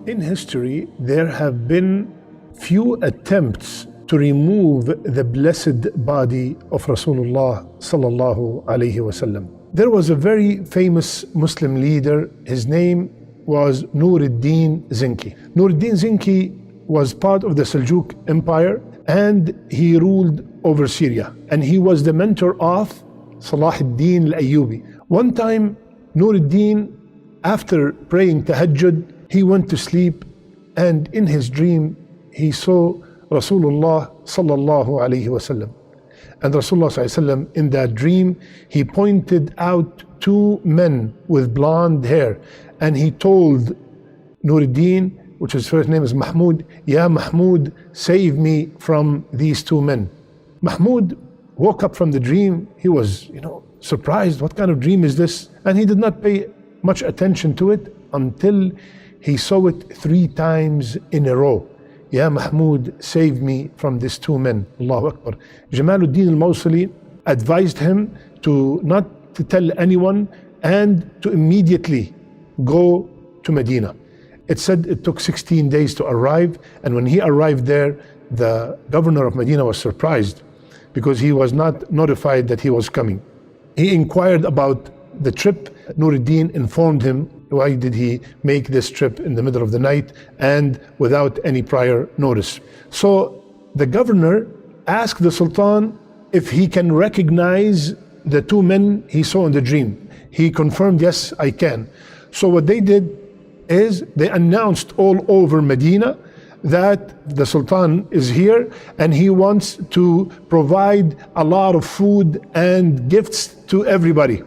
In history, there have been few attempts to remove the blessed body of Rasulullah sallallahu alaihi wasallam. There was a very famous Muslim leader. His name was Nur-ad-Din Zinki. Nur-ad-Din Zinki was part of the Seljuk Empire, and he ruled over Syria. And he was the mentor of Salah ad-Din al-Ayyubi. One time, Nur-ad-Din, after praying Tahajjud, he went to sleep, and in his dream, he saw Rasulullah sallallahu alayhi wasallam. And Rasulullah sallallahu alayhi wasallam, in that dream, he pointed out two men with blonde hair, and he told Nur-ad-Din, which his first name is Mahmud, Ya Mahmud, save me from these two men. Mahmud woke up from the dream. He was, surprised. What kind of dream is this? And he did not pay much attention to it until he saw it 3 times in a row. Ya Mahmud, save me from these two men. Allahu Akbar. Jamaluddin al-Mawsili advised him to not to tell anyone and to immediately go to Medina. It said it took 16 days to arrive, and when he arrived there, the governor of Medina was surprised because he was not notified that he was coming. He inquired about the trip. Nur-ad-Din informed him why did he make this trip in the middle of the night and without any prior notice. So the governor asked the Sultan if he can recognize the two men he saw in the dream. He confirmed, yes, I can. So what they did is they announced all over Medina that the Sultan is here and he wants to provide a lot of food and gifts to everybody.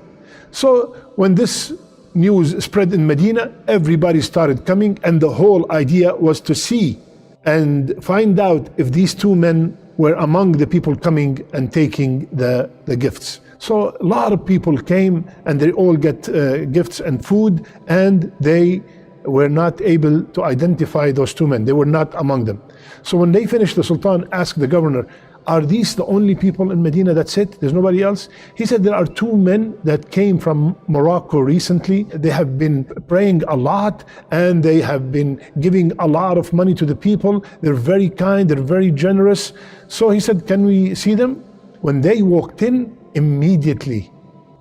So when this news spread in Medina, everybody started coming, and the whole idea was to see and find out if these two men were among the people coming and taking the gifts. So a lot of people came and they all get gifts and food, and they were not able to identify those two men. They were not among them. So when they finished, the Sultan asked the governor, are these the only people in Medina? That's it? There's nobody else? He said there are two men that came from Morocco recently. They have been praying a lot and they have been giving a lot of money to the people. They're very kind, they're very generous. So he said, can we see them? When they walked in, immediately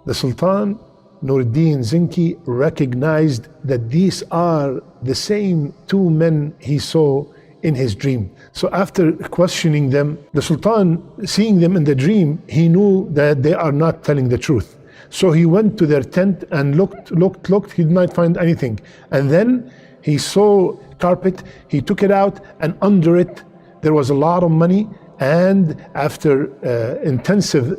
the Sultan, Nur-ad-Din Zinki, recognized that these are the same two men he saw in his dream. So after questioning them, the Sultan, seeing them in the dream, he knew that they are not telling the truth. So he went to their tent and looked, he did not find anything. And then he saw carpet, he took it out, and under it there was a lot of money. And after intensive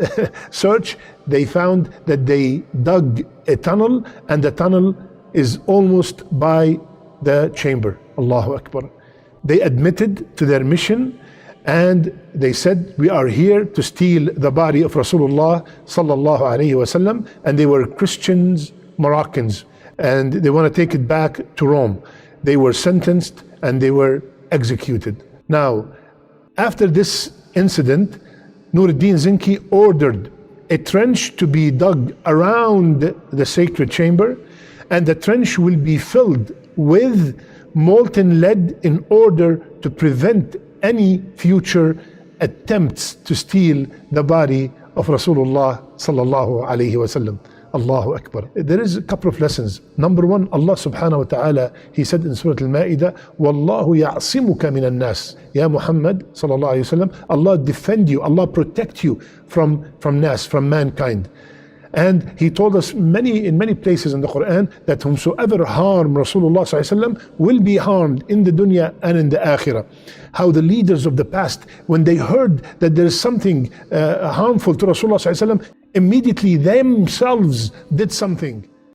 search, they found that they dug a tunnel, and the tunnel is almost by the chamber. Allahu Akbar. They admitted to their mission, and they said, we are here to steal the body of Rasulullah sallallahu alaihi wasallam. And they were Christians, Moroccans, and they want to take it back to Rome. They were sentenced and they were executed. Now, after this incident, Nur-ad-Din Zinki ordered a trench to be dug around the sacred chamber, and the trench will be filled with molten lead in order to prevent any future attempts to steal the body of Rasulullah sallallahu alaihi wasallam. Allahu Akbar. There is a couple of lessons. Number one, Allah subhanahu wa ta'ala, He said in Surah Al-Ma'idah, Wallahu ya'asimuka minan nas. Ya Muhammad sallallahu alayhi wa sallam, Allah defend you, Allah protect you from nas, from mankind. And He told us in many places in the Quran that whomsoever harm Rasulullah sallallahu alayhi wa sallam will be harmed in the dunya and in the akhirah. How the leaders of the past, when they heard that there is something harmful to Rasulullah sallallahu alayhi wa sallam, immediately themselves did something